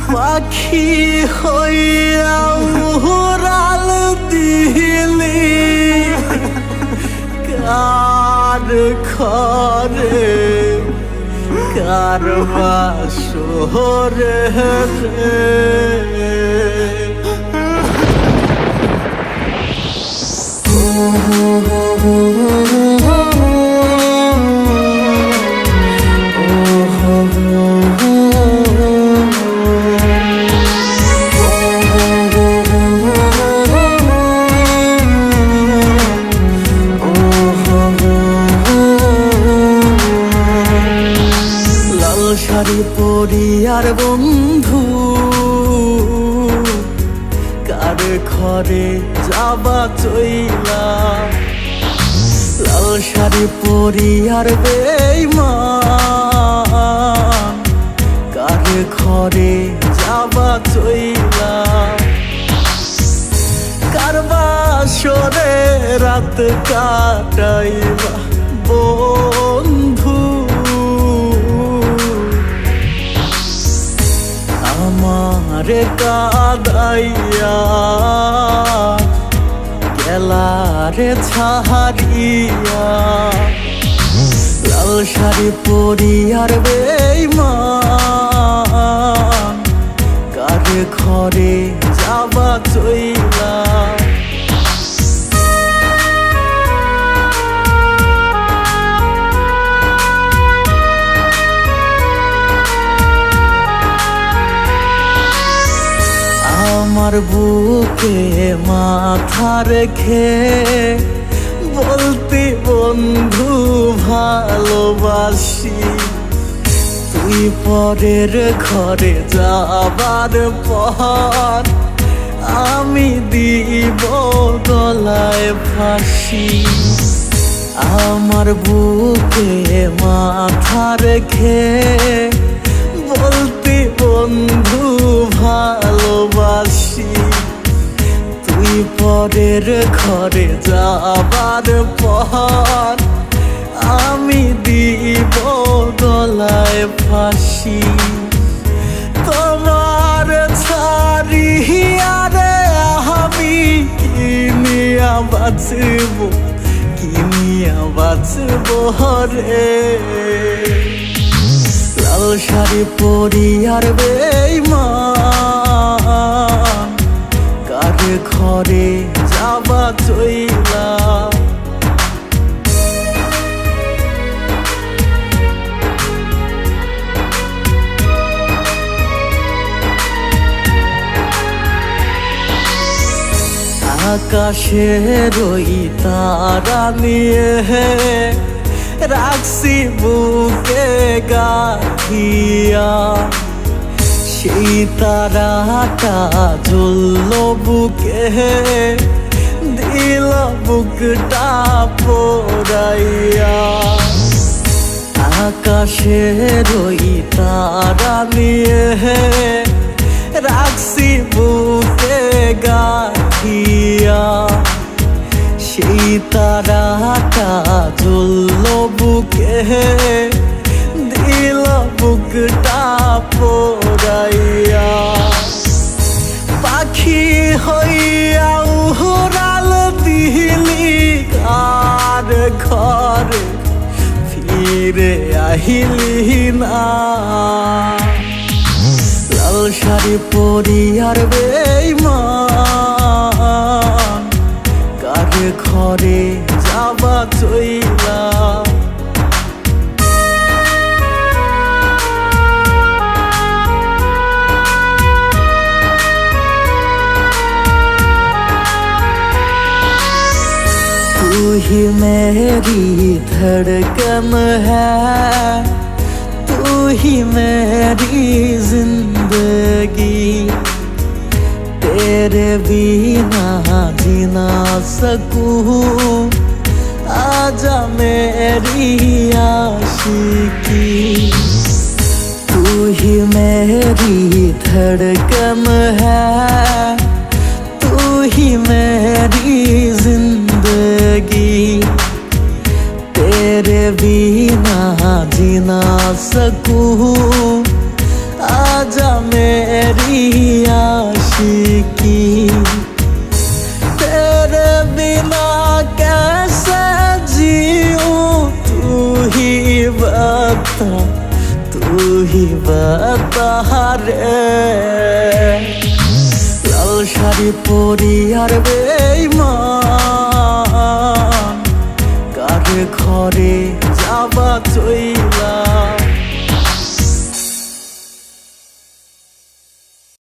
পাখি হইয়া উড়াল দিলি কার ঘরে কার বাসরে শাড়ি পরিয়ার বন্ধু কার ঘরে যাবা চইলা লাল শাড়ি পরিয়ার বেঈমান কার ঘরে যাবা চইলা কার বাসরে রাত কাটাইবা বন্ধু আমারে কাদাইয়া গেলারে ছাড়িয়া লাল শাড়ি পরিয়ার বেঈমান কার ঘরে যাবা চইলা আমার বুকে মাথা রেখে বলতি বন্ধু ভালোবাসি তুই পরের ঘরে যাবার পর আমি দিব গলায় ফাঁসি আমার বুকে মাথা রেখে বলতি বন্ধু ভালোবাসি তুই পরের ঘরে যাবার পর আমি দিব গলায় ফাঁসি তোমার ছাড়িয়া রে আমি কিনিয়া বাঁচব কিনিয়া বাঁচব রে লাল শাড়ি পরিয়ার বেঈমান কার ঘরে যাবা চইলা আকাশের ওই তারা নিয়ে রাখছি বুকে গাথিয়া সেই তারাটা জ্বলল বুকে দিল বুকটা পোড়াইয়া আকাশের ওই তারা নিয়ে রাখছি বুকে গাথিয়া সেই তারাটা জ্বলল বুকে দিল বুকটা পোড়াইয়া পাখি হইয়া উড়াল দিলি কার ঘরে ফিরে আহিলি না লাল শাড়ি পরিয়ার বেঈমান কার ঘরে যাবা চইলা तू ही मेरी धड़कन है तू ही मेरी जिंदगी तेरे बिना जी ना सकूं आजा मेरी आशिकी तू ही मेरी धड़कन है तू ही मेरी जिंदगी तेरे बिना जी ना सकूं आजा मैं मेरी आशिकी तेरे बिना कैसे जीऊं तू ही बता रे লাল শাড়ি পরি আর বেঈমান কার ঘরে যাবা চইলা